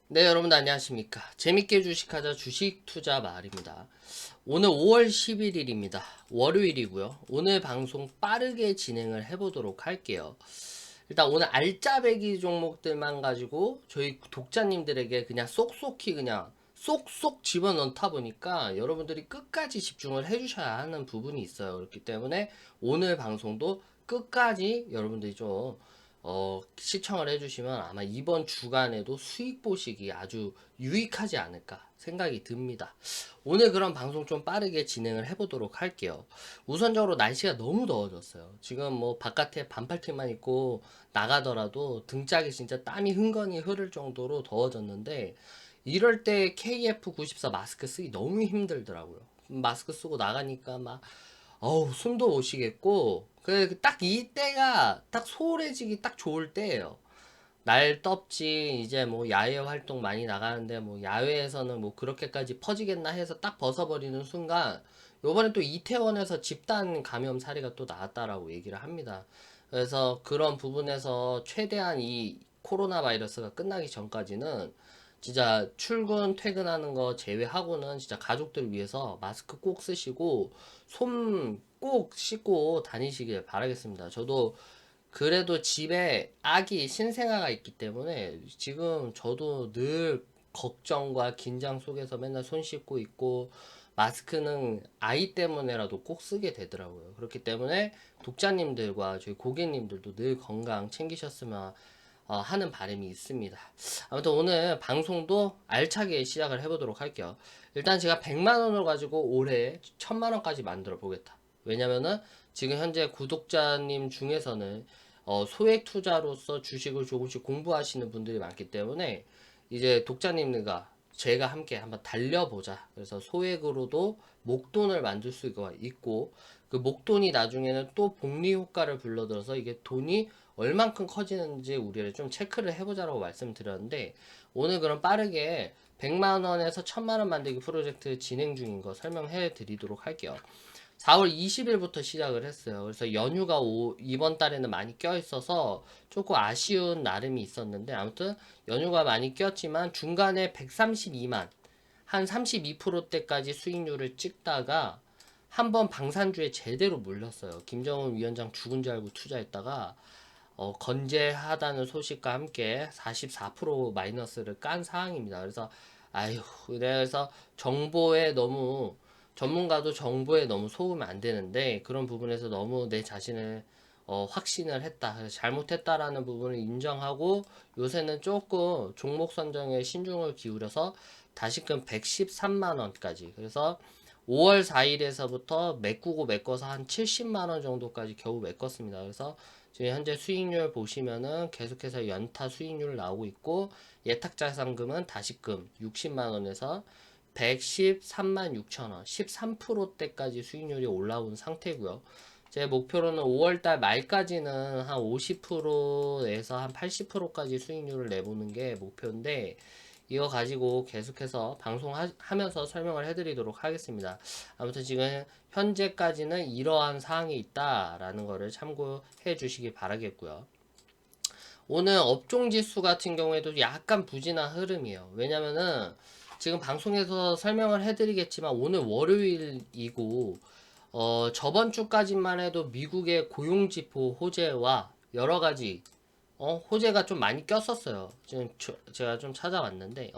네, 여러분 안녕하십니까. 재밌게 주식하자 주식 투자 마을입니다. 오늘 5월 11일입니다. 월요일이고요. 오늘 방송 빠르게 진행을 해보도록 할게요. 일단 오늘 알짜배기 종목들만 가지고 저희 독자님들에게 그냥 쏙쏙히 그냥 쏙쏙 집어넣다 보니까 여러분들이 끝까지 집중을 해주셔야 하는 부분이 있어요. 그렇기 때문에 오늘 방송도 끝까지 여러분들이 좀 시청을 해주시면 아마 이번 주간에도 수익 보시기 아주 유익하지 않을까 생각이 듭니다. 오늘 그럼 방송 좀 빠르게 진행을 해보도록 할게요. 우선적으로 날씨가 너무 더워졌어요. 지금 뭐 바깥에 반팔티만 입고 나가더라도 등짝에 진짜 땀이 흥건히 흐를 정도로 더워졌는데 이럴 때 KF94 마스크 쓰기 너무 힘들더라고요. 마스크 쓰고 나가니까 막 숨도 못 쉬겠고, 딱 이때가 딱 소홀해지기 딱 좋을 때예요. 날 덥지, 이제 뭐 야외 활동 많이 나가는데 뭐 야외에서는 뭐 그렇게까지 퍼지겠나 해서 딱 벗어버리는 순간, 요번에 또 이태원에서 집단 감염 사례가 또 나왔다라고 얘기를 합니다. 그래서 그런 부분에서 최대한 이 코로나 바이러스가 끝나기 전까지는 진짜 출근 퇴근하는 거 제외하고는 진짜 가족들 위해서 마스크 꼭 쓰시고 손 꼭 씻고 다니시길 바라겠습니다. 저도 그래도 집에 아기 신생아가 있기 때문에 지금 저도 늘 걱정과 긴장 속에서 맨날 손 씻고 있고 마스크는 아이 때문에라도 꼭 쓰게 되더라고요. 그렇기 때문에 독자님들과 저희 고객님들도 늘 건강 챙기셨으면 하는 바람이 있습니다. 아무튼 오늘 방송도 알차게 시작을 해보도록 할게요. 일단 제가 100만 원을 가지고 올해 1000만 원까지 만들어 보겠다. 왜냐면은 지금 현재 구독자님 중에서는 소액 투자로서 주식을 조금씩 공부하시는 분들이 많기 때문에 이제 독자님들과 제가 함께 한번 달려보자. 그래서 소액으로도 목돈을 만들 수가 있고 그 목돈이 나중에는 또 복리 효과를 불러들어서 이게 돈이 얼만큼 커지는지 우리를 좀 체크를 해보자라고 말씀드렸는데 오늘 그럼 빠르게 100만 원에서 1000만 원 만들기 프로젝트 진행 중인 거 설명해 드리도록 할게요. 4월 20일부터 시작을 했어요. 그래서 연휴가 이번 달에는 많이 껴있어서 조금 아쉬운 나름이 있었는데 아무튼 연휴가 많이 꼈지만 중간에 132만 한 32%대까지 수익률을 찍다가 한번 방산주에 제대로 물렸어요. 김정은 위원장 죽은 줄 알고 투자했다가 건재하다는 소식과 함께 44% 마이너스를 깐 상황입니다. 그래서 아휴, 그래서 정보에 너무 전문가도 정보에 너무 속으면 안 되는데 그런 부분에서 너무 내 자신을 확신을 했다. 그래서 잘못했다라는 부분을 인정하고 요새는 조금 종목 선정에 신중을 기울여서 다시금 113만 원까지. 그래서 5월 4일에서부터 메꾸고 메꿔서 한 70만 원 정도까지 겨우 메꿨습니다. 그래서 지금 현재 수익률 보시면은 계속해서 연타 수익률 나오고 있고 예탁자산금은 다시금 60만 원에서 113만 6천 원, 13%대까지 수익률이 올라온 상태고요. 제 목표로는 5월달 말까지는 한 50%에서 한 80%까지 수익률을 내보는 게 목표인데 이거 가지고 계속해서 방송하면서 설명을 해드리도록 하겠습니다. 아무튼 지금 현재까지는 이러한 사항이 있다라는 거를 참고해 주시기 바라겠고요. 오늘 업종 지수 같은 경우에도 약간 부진한 흐름이에요. 왜냐면은 지금 방송에서 설명을 해드리겠지만 오늘 월요일이고 저번 주까지만 해도 미국의 고용지표 호재와 여러 가지 호재가 좀 많이 꼈었어요. 지금 제가 좀 찾아봤는데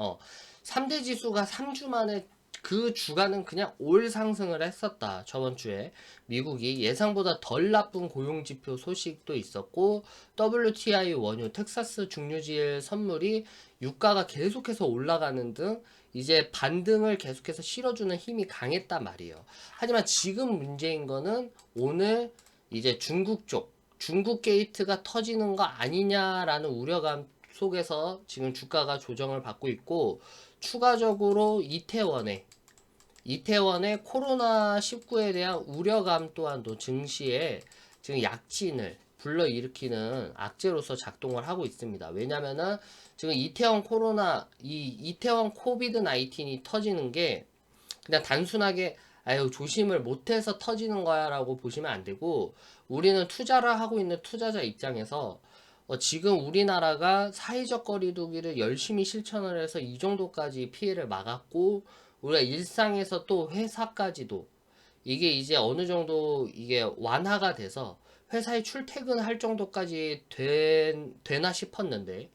3대 지수가 3주 만에 그 주간은 그냥 올 상승을 했었다. 저번 주에 미국이 예상보다 덜 나쁜 고용지표 소식도 있었고 WTI 원유 텍사스 중류지엘 선물이 유가가 계속해서 올라가는 등 이제 반등을 계속해서 실어주는 힘이 강했단 말이에요. 하지만 지금 문제인 거는 오늘 이제 중국 게이트가 터지는 거 아니냐라는 우려감 속에서 지금 주가가 조정을 받고 있고 추가적으로 이태원의 코로나19에 대한 우려감 또한도 증시에 지금 약진을 불러일으키는 악재로서 작동을 하고 있습니다. 왜냐면은 지금 이태원 코비드 19이 터지는 게 그냥 단순하게 아유 조심을 못해서 터지는 거야라고 보시면 안 되고 우리는 투자를 하고 있는 투자자 입장에서 지금 우리나라가 사회적 거리두기를 열심히 실천을 해서 이 정도까지 피해를 막았고, 우리가 일상에서 또 회사까지도 이게 이제 어느 정도 이게 완화가 돼서 회사에 출퇴근할 정도까지 되나 싶었는데,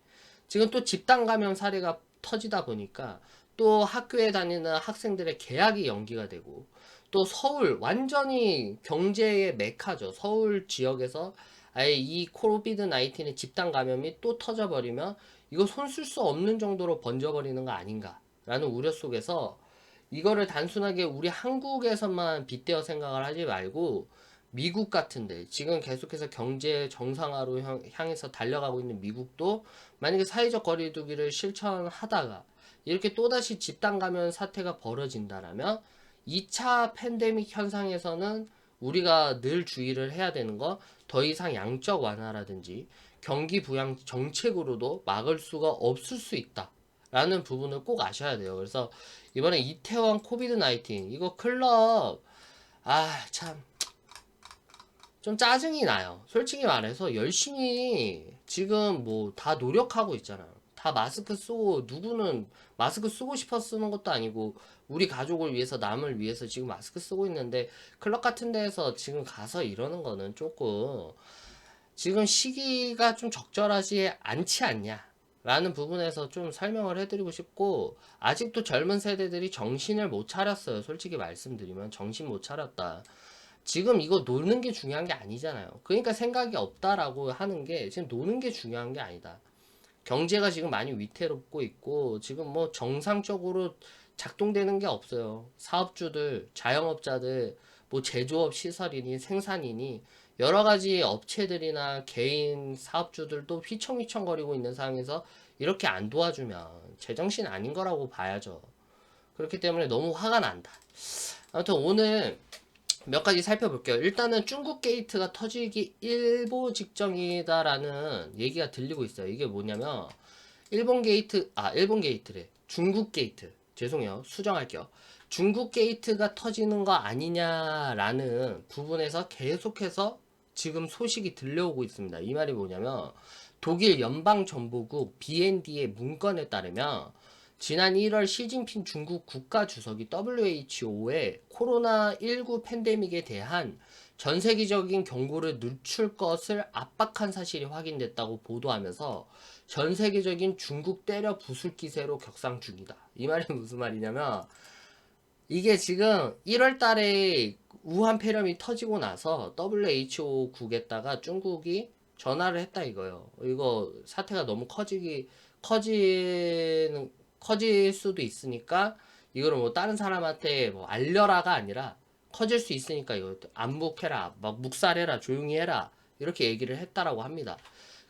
지금 또 집단 감염 사례가 터지다 보니까 또 학교에 다니는 학생들의 개학이 연기가 되고, 또 서울 완전히 경제의 메카죠. 서울 지역에서 아예 이 코비드 19의 집단 감염이 또 터져버리면 이거 손 쓸 수 없는 정도로 번져버리는 거 아닌가라는 우려 속에서, 이거를 단순하게 우리 한국에서만 빗대어 생각을 하지 말고 미국 같은데, 지금 계속해서 경제 정상화로 향해서 달려가고 있는 미국도 만약에 사회적 거리두기를 실천하다가 이렇게 또다시 집단 감염 사태가 벌어진다라면 2차 팬데믹 현상에서는 우리가 늘 주의를 해야 되는 거, 더 이상 양적 완화라든지 경기 부양 정책으로도 막을 수가 없을 수 있다 라는 부분을 꼭 아셔야 돼요. 그래서 이번에 이태원 코비드 19 이거 클럽, 참 좀 짜증이 나요. 솔직히 말해서 열심히 지금 뭐 다 노력하고 있잖아요. 다 마스크 쓰고, 누구는 마스크 쓰고 싶어 쓰는 것도 아니고 우리 가족을 위해서, 남을 위해서 지금 마스크 쓰고 있는데, 클럽 같은 데에서 지금 가서 이러는 거는 조금 지금 시기가 좀 적절하지 않지 않냐 라는 부분에서 좀 설명을 해드리고 싶고, 아직도 젊은 세대들이 정신을 못 차렸어요. 솔직히 말씀드리면 정신 못 차렸다. 지금 이거 노는 게 중요한 게 아니잖아요. 그러니까 생각이 없다라고 하는 게, 지금 노는 게 중요한 게 아니다. 경제가 지금 많이 위태롭고 있고, 지금 뭐 정상적으로 작동되는 게 없어요. 사업주들, 자영업자들, 뭐 제조업 시설이니 생산이니 여러 가지 업체들이나 개인 사업주들도 휘청휘청거리고 있는 상황에서 이렇게 안 도와주면 제정신 아닌 거라고 봐야죠. 그렇기 때문에 너무 화가 난다. 아무튼 오늘 몇 가지 살펴볼게요. 일단은 중국 게이트가 터지기 일보 직전이다라는 얘기가 들리고 있어요. 이게 뭐냐면 일본 게이트래. 중국 게이트. 죄송해요. 수정할게요. 중국 게이트가 터지는 거 아니냐라는 부분에서 계속해서 지금 소식이 들려오고 있습니다. 이 말이 뭐냐면, 독일 연방정보국 BND의 문건에 따르면 지난 1월 시진핑 중국 국가주석이 WHO에 코로나19 팬데믹에 대한 전 세계적인 경고를 늦출 것을 압박한 사실이 확인됐다고 보도하면서 전 세계적인 중국 때려 부술 기세로 격상 중이다. 이 말이 무슨 말이냐면, 이게 지금 1월 달에 우한 폐렴이 터지고 나서 WHO 국에다가 중국이 전화를 했다 이거예요. 이거 사태가 너무 커질 수도 있으니까 이거를 뭐 다른 사람한테 뭐 알려라가 아니라 커질 수 있으니까 이거 안 묵해라, 막 묵살해라, 조용히 해라, 이렇게 얘기를 했다라고 합니다.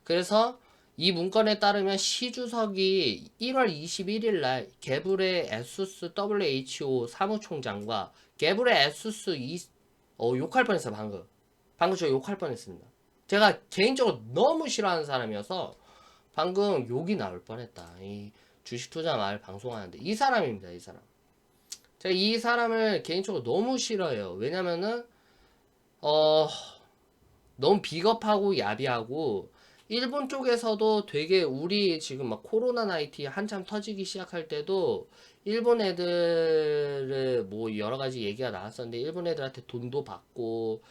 그래서 이 문건에 따르면 시 주석이 1월 21일 날 게브레 에수스 WHO 사무총장과 게브레 에수스 욕할 뻔했어요. 방금 저 욕할 뻔했습니다. 제가 개인적으로 너무 싫어하는 사람이어서 방금 욕이 나올 뻔했다. 이 주식 투자 말 방송하는데, 이 사람입니다. 이 사람. 제가 이 사람을 개인적으로 너무 싫어해요. 왜냐면은 너무 비겁하고 야비하고, 일본 쪽에서도 되게, 우리 지금 막 코로나 나이티 한참 터지기 시작할 때도 일본 애들을 뭐 여러 가지 얘기가 나왔었는데, 일본 애들한테 돈도 받고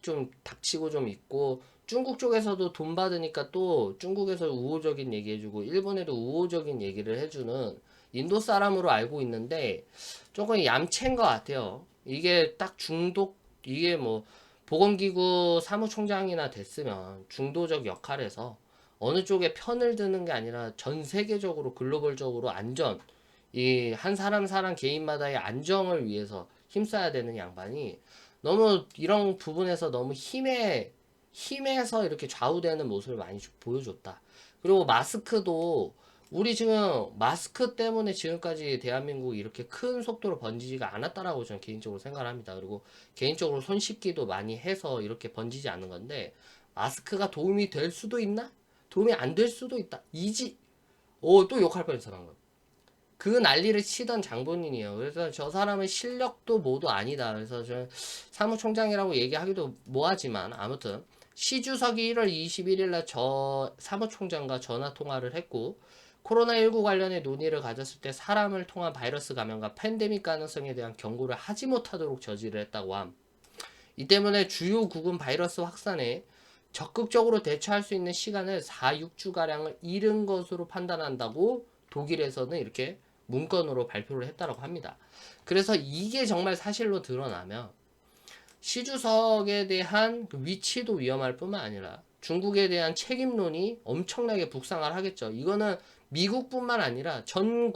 좀 닥치고 좀 있고, 중국 쪽에서도 돈 받으니까 또 중국에서 우호적인 얘기 해주고 일본에도 우호적인 얘기를 해주는 인도 사람으로 알고 있는데, 조금 얌체인 것 같아요. 이게 딱 이게 뭐 보건기구 사무총장이나 됐으면 중도적 역할에서 어느 쪽에 편을 드는 게 아니라 전 세계적으로 글로벌적으로 이 한 사람 개인마다의 안정을 위해서 힘써야 되는 양반이 너무 이런 부분에서 너무 힘에서 이렇게 좌우되는 모습을 많이 보여줬다. 그리고 마스크도, 우리 지금 마스크 때문에 지금까지 대한민국이 이렇게 큰 속도로 번지지가 않았다라고 저는 개인적으로 생각을 합니다. 그리고 개인적으로 손 씻기도 많이 해서 이렇게 번지지 않는 건데, 마스크가 도움이 될 수도 있나? 도움이 안 될 수도 있다. 또 욕할 뻔했어, 방금. 그 난리를 치던 장본인이에요. 그래서 저 사람의 실력도 모두 아니다. 그래서 저는 사무총장이라고 얘기하기도 뭐하지만, 아무튼 시 주석이 1월 21일 날 사무총장과 전화 통화를 했고 코로나19 관련해 논의를 가졌을 때 사람을 통한 바이러스 감염과 팬데믹 가능성에 대한 경고를 하지 못하도록 저지를 했다고 함. 이 때문에 주요 국은 바이러스 확산에 적극적으로 대처할 수 있는 시간을 4, 6주가량을 잃은 것으로 판단한다고 독일에서는 이렇게 문건으로 발표를 했다고 합니다. 그래서 이게 정말 사실로 드러나면 시주석에 대한 그 위치도 위험할 뿐만 아니라 중국에 대한 책임론이 엄청나게 북상을 하겠죠. 이거는 미국뿐만 아니라 전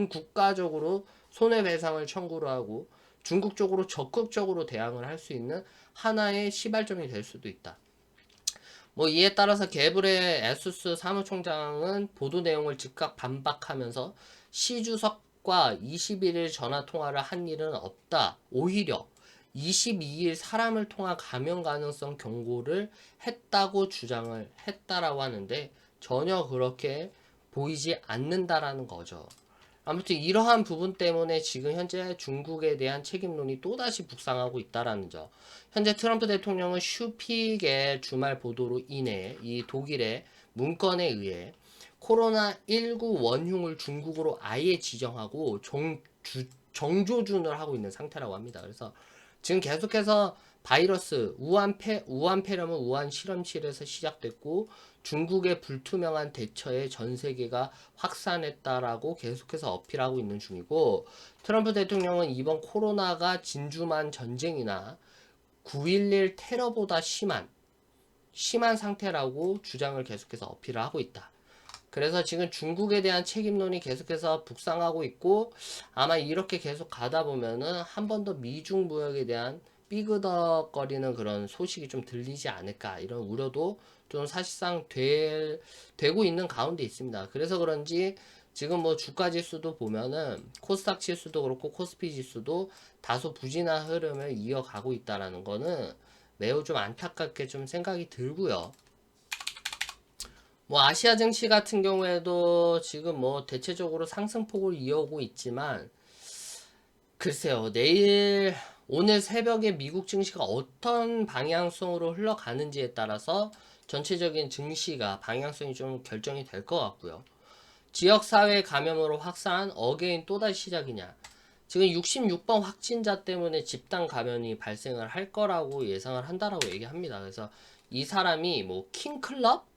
국가적으로 손해배상을 청구를 하고 중국 쪽으로 적극적으로 대항을 할 수 있는 하나의 시발점이 될 수도 있다. 뭐 이에 따라서 게브레 에수스 사무총장은 보도 내용을 즉각 반박하면서 시 주석과 21일 전화 통화를 한 일은 없다. 오히려 22일 사람을 통한 감염 가능성 경고를 했다고 주장을 했다라고 하는데 전혀 그렇게 보이지 않는다라는 거죠. 아무튼 이러한 부분 때문에 지금 현재 중국에 대한 책임론이 또다시 북상하고 있다라는 점. 현재 트럼프 대통령은 슈픽의 주말 보도로 인해 이 독일의 문건에 의해 코로나19 원흉을 중국으로 아예 지정하고 정조준을 하고 있는 상태라고 합니다. 그래서 지금 계속해서 바이러스 우한 폐렴은 우한 실험실에서 시작됐고 중국의 불투명한 대처에 전 세계가 확산했다라고 계속해서 어필하고 있는 중이고 트럼프 대통령은 이번 코로나가 진주만 전쟁이나 9.11 테러보다 심한 상태라고 주장을 계속해서 어필을 하고 있다. 그래서 지금 중국에 대한 책임론이 계속해서 북상하고 있고 아마 이렇게 계속 가다 보면은 한 번 더 미중 무역에 대한 삐그덕거리는 그런 소식이 좀 들리지 않을까 이런 우려도 좀 사실상 되고 있는 가운데 있습니다. 그래서 그런지 지금 뭐 주가 지수도 보면은 코스닥 지수도 그렇고 코스피 지수도 다소 부진한 흐름을 이어가고 있다라는 거는 매우 좀 안타깝게 좀 생각이 들고요. 뭐 아시아 증시 같은 경우에도 지금 뭐 대체적으로 상승폭을 이어오고 있지만 글쎄요, 오늘 새벽에 미국 증시가 어떤 방향성으로 흘러가는지에 따라서 전체적인 증시가 방향성이 좀 결정이 될 것 같고요. 지역사회 감염으로 확산 어게인 또다시 시작이냐. 지금 66번 확진자 때문에 집단 감염이 발생을 할 거라고 예상을 한다라고 얘기합니다. 그래서 이 사람이 뭐 킹클럽?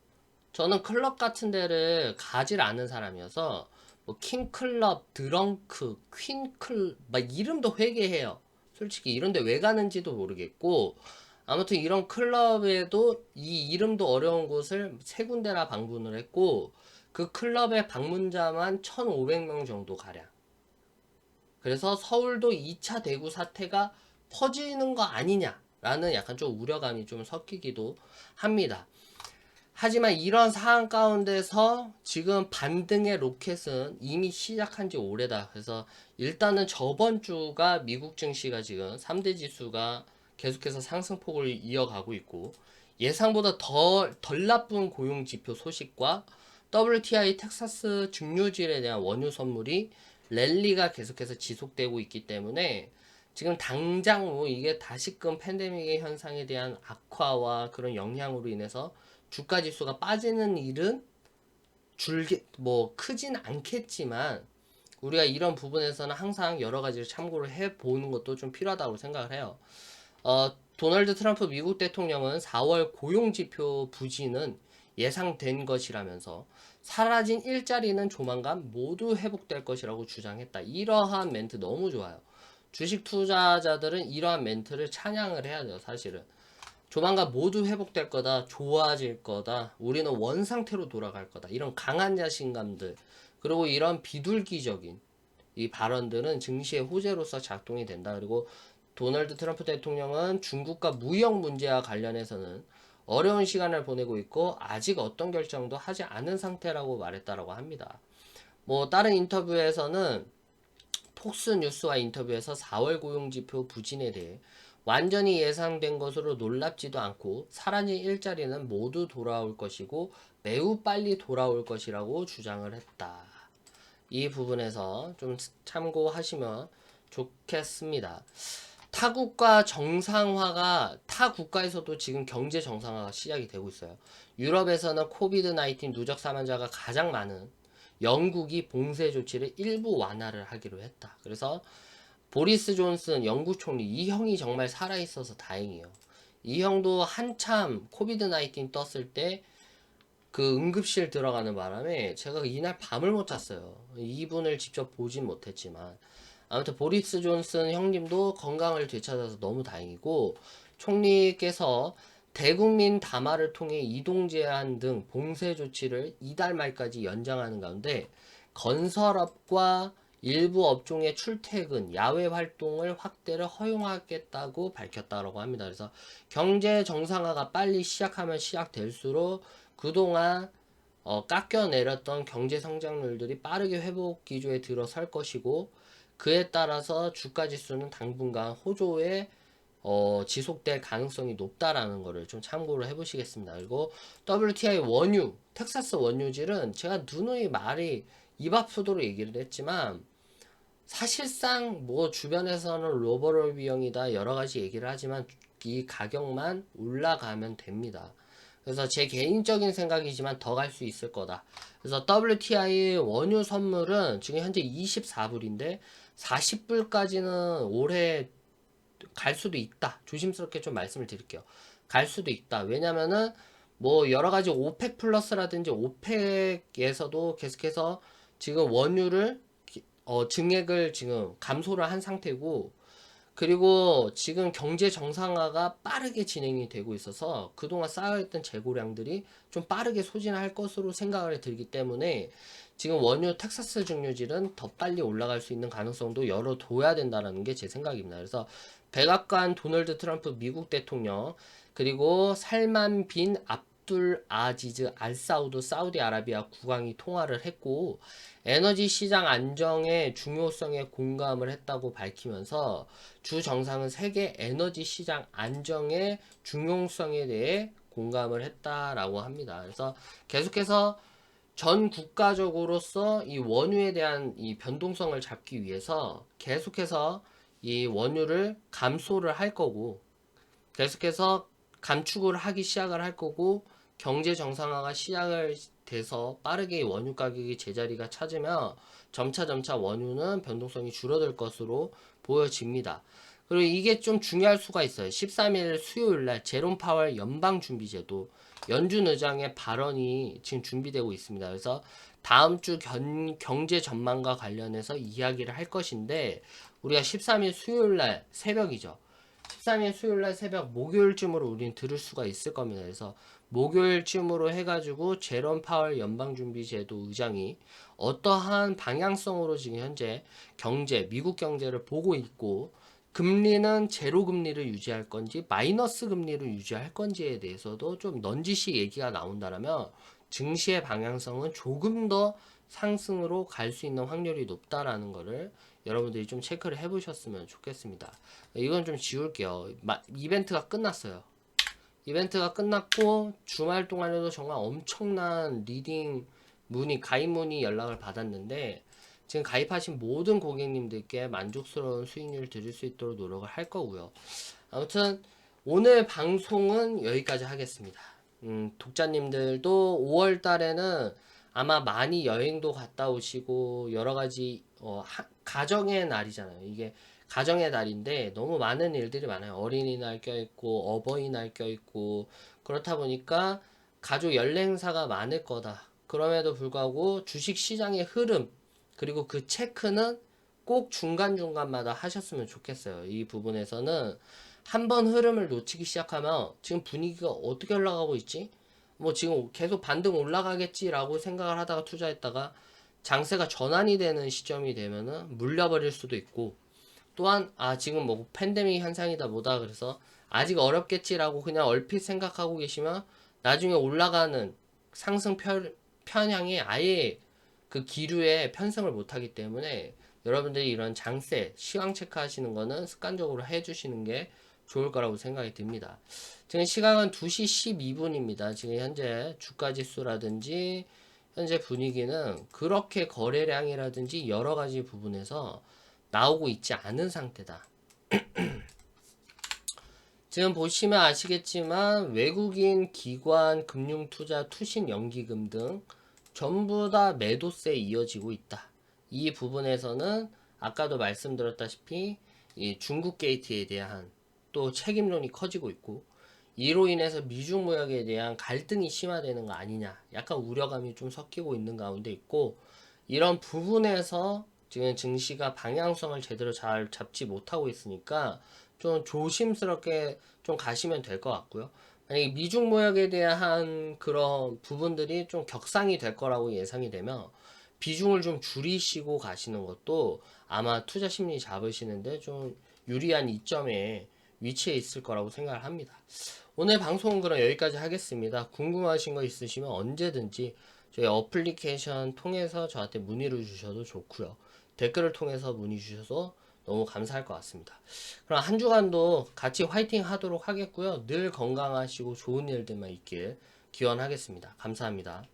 저는 클럽 같은 데를 가질 않은 사람이어서 뭐 킹클럽, 드렁크, 퀸클 막 이름도 회개해요. 솔직히 이런데 왜 가는지도 모르겠고 아무튼 이런 클럽에도 이 이름도 어려운 곳을 세 군데나 방문을 했고 그 클럽의 방문자만 1,500명 정도 가량. 그래서 서울도 2차 대구 사태가 퍼지는 거 아니냐라는 약간 좀 우려감이 좀 섞이기도 합니다. 하지만 이런 상황 가운데서 지금 반등의 로켓은 이미 시작한 지 오래다. 그래서 일단은 저번 주가 미국 증시가 지금 3대 지수가 계속해서 상승폭을 이어가고 있고 예상보다 덜 나쁜 고용 지표 소식과 WTI 텍사스 증류질에 대한 원유 선물이 랠리가 계속해서 지속되고 있기 때문에 지금 당장 뭐 이게 다시금 팬데믹의 현상에 대한 악화와 그런 영향으로 인해서 주가 지수가 빠지는 일은 크진 않겠지만 우리가 이런 부분에서는 항상 여러 가지를 참고를 해 보는 것도 좀 필요하다고 생각을 해요. 도널드 트럼프 미국 대통령은 4월 고용지표 부진은 예상된 것이라면서 사라진 일자리는 조만간 모두 회복될 것이라고 주장했다. 이러한 멘트 너무 좋아요. 주식 투자자들은 이러한 멘트를 찬양을 해야 돼요, 사실은. 조만간 모두 회복될 거다, 좋아질 거다, 우리는 원상태로 돌아갈 거다. 이런 강한 자신감들, 그리고 이런 비둘기적인 이 발언들은 증시의 호재로서 작동이 된다. 그리고 도널드 트럼프 대통령은 중국과 무역 문제와 관련해서는 어려운 시간을 보내고 있고 아직 어떤 결정도 하지 않은 상태라고 말했다라고 합니다. 뭐 다른 인터뷰에서는 폭스뉴스와 인터뷰에서 4월 고용지표 부진에 대해 완전히 예상된 것으로 놀랍지도 않고 사라진 일자리는 모두 돌아올 것이고 매우 빨리 돌아올 것이라고 주장을 했다. 이 부분에서 좀 참고하시면 좋겠습니다. 타국가 정상화가 타 국가에서도 지금 경제 정상화가 시작이 되고 있어요. 유럽에서는 코비드 19 누적 사망자가 가장 많은 영국이 봉쇄 조치를 일부 완화를 하기로 했다. 그래서 보리스 존슨 영국 총리 이 형이 정말 살아있어서 다행이에요. 이 형도 한참 코비드 19 떴을 때 그 응급실 들어가는 바람에 제가 이날 밤을 못 잤어요. 이분을 직접 보진 못했지만 아무튼 보리스 존슨 형님도 건강을 되찾아서 너무 다행이고 총리께서 대국민 담화를 통해 이동 제한 등 봉쇄 조치를 이달 말까지 연장하는 가운데 건설업과 일부 업종의 출퇴근, 야외 활동을 확대를 허용하겠다고 밝혔다고 합니다. 그래서 경제 정상화가 빨리 시작하면 시작될수록 그동안 깎여내렸던 경제 성장률들이 빠르게 회복 기조에 들어설 것이고 그에 따라서 주가 지수는 당분간 호조에 지속될 가능성이 높다라는 것을 좀 참고를 해보시겠습니다. 그리고 WTI 원유, 텍사스 원유질은 제가 누누이 말이 입 아프도록 얘기를 했지만 사실상 뭐 주변에서는 로버럴 비용이다 여러 가지 얘기를 하지만 이 가격만 올라가면 됩니다. 그래서 제 개인적인 생각이지만 더 갈 수 있을 거다. 그래서 WTI 원유 선물은 지금 현재 24불인데 40불까지는 올해 갈 수도 있다. 조심스럽게 좀 말씀을 드릴게요. 갈 수도 있다. 왜냐면은 뭐 여러 가지 오펙 플러스라든지 오펙에서도 계속해서 지금 원유를 증액을 지금 감소를 한 상태고 그리고 지금 경제 정상화가 빠르게 진행이 되고 있어서 그동안 쌓여있던 재고량들이 좀 빠르게 소진할 것으로 생각을 들기 때문에 지금 원유 텍사스 증류질은 더 빨리 올라갈 수 있는 가능성도 열어둬야 된다는 게 제 생각입니다. 그래서 백악관 도널드 트럼프 미국 대통령 그리고 살만 빈 압둘 아지즈 알 사우드 사우디아라비아 국왕이 통화를 했고 에너지 시장 안정의 중요성에 공감을 했다고 밝히면서 주 정상은 세계 에너지 시장 안정의 중요성에 대해 공감을 했다라고 합니다. 그래서 계속해서 전 국가적으로서 이 원유에 대한 이 변동성을 잡기 위해서 계속해서 이 원유를 감소를 할 거고 계속해서 감축을 하기 시작을 할 거고 경제 정상화가 시작을 돼서 빠르게 원유 가격이 제자리가 찾으면 점차 원유는 변동성이 줄어들 것으로 보여집니다. 그리고 이게 좀 중요할 수가 있어요. 13일 수요일 날 제롬 파월 연방준비제도 연준 의장의 발언이 지금 준비되고 있습니다. 그래서 다음 주 경제 전망과 관련해서 이야기를 할 것인데 우리가 13일 수요일 날 새벽이죠. 13일 수요일 날 새벽 목요일쯤으로 우리는 들을 수가 있을 겁니다. 그래서 목요일쯤으로 해가지고 제롬 파월 연방준비제도 의장이 어떠한 방향성으로 지금 현재 미국 경제를 보고 있고 금리는 제로 금리를 유지할 건지 마이너스 금리를 유지할 건지에 대해서도 좀 넌지시 얘기가 나온다면 증시의 방향성은 조금 더 상승으로 갈 수 있는 확률이 높다라는 거를 여러분들이 좀 체크를 해보셨으면 좋겠습니다. 이건 좀 지울게요. 이벤트가 끝났어요. 이벤트가 끝났고 주말 동안에도 정말 엄청난 리딩 가입 문의 연락을 받았는데 지금 가입하신 모든 고객님들께 만족스러운 수익률을 드릴 수 있도록 노력을 할 거고요. 아무튼 오늘 방송은 여기까지 하겠습니다. 독자님들도 5월 달에는 아마 많이 여행도 갔다 오시고 여러 가지 가정의 날이잖아요. 이게 가정의 날인데 너무 많은 일들이 많아요. 어린이날 껴있고 어버이날 껴있고 그렇다 보니까 가족 연례 행사가 많을 거다. 그럼에도 불구하고 주식시장의 흐름 그리고 그 체크는 꼭 중간중간마다 하셨으면 좋겠어요. 이 부분에서는 한번 흐름을 놓치기 시작하면 지금 분위기가 어떻게 올라가고 있지? 뭐 지금 계속 반등 올라가겠지라고 생각을 하다가 투자했다가 장세가 전환이 되는 시점이 되면은 물려버릴 수도 있고 또한 지금 뭐 팬데믹 현상이다 뭐다 그래서 아직 어렵겠지라고 그냥 얼핏 생각하고 계시면 나중에 올라가는 상승 편향이 아예 그 기류에 편승을 못하기 때문에 여러분들이 이런 장세 시황 체크하시는 거는 습관적으로 해주시는 게 좋을 거라고 생각이 듭니다. 지금 시각은 2시 12분입니다. 지금 현재 주가지수라든지 현재 분위기는 그렇게 거래량이라든지 여러 가지 부분에서 나오고 있지 않은 상태다. 지금 보시면 아시겠지만 외국인 기관 금융투자 투신 연기금 등 전부 다 매도세에 이어지고 있다. 이 부분에서는 아까도 말씀드렸다시피 이 중국 게이트에 대한 또 책임론이 커지고 있고, 이로 인해서 미중 무역에 대한 갈등이 심화되는 거 아니냐, 약간 우려감이 좀 섞이고 있는 가운데 있고, 이런 부분에서 지금 증시가 방향성을 제대로 잘 잡지 못하고 있으니까 좀 조심스럽게 좀 가시면 될 것 같고요. 만약에 미중 무역에 대한 그런 부분들이 좀 격상이 될 거라고 예상이 되면 비중을 좀 줄이시고 가시는 것도 아마 투자 심리 잡으시는데 좀 유리한 이점에 위치해 있을 거라고 생각을 합니다. 오늘 방송은 그럼 여기까지 하겠습니다. 궁금하신 거 있으시면 언제든지 저희 어플리케이션 통해서 저한테 문의를 주셔도 좋고요. 댓글을 통해서 문의 주셔서 너무 감사할 것 같습니다. 그럼 한 주간도 같이 화이팅 하도록 하겠고요. 늘 건강하시고 좋은 일들만 있길 기원하겠습니다. 감사합니다.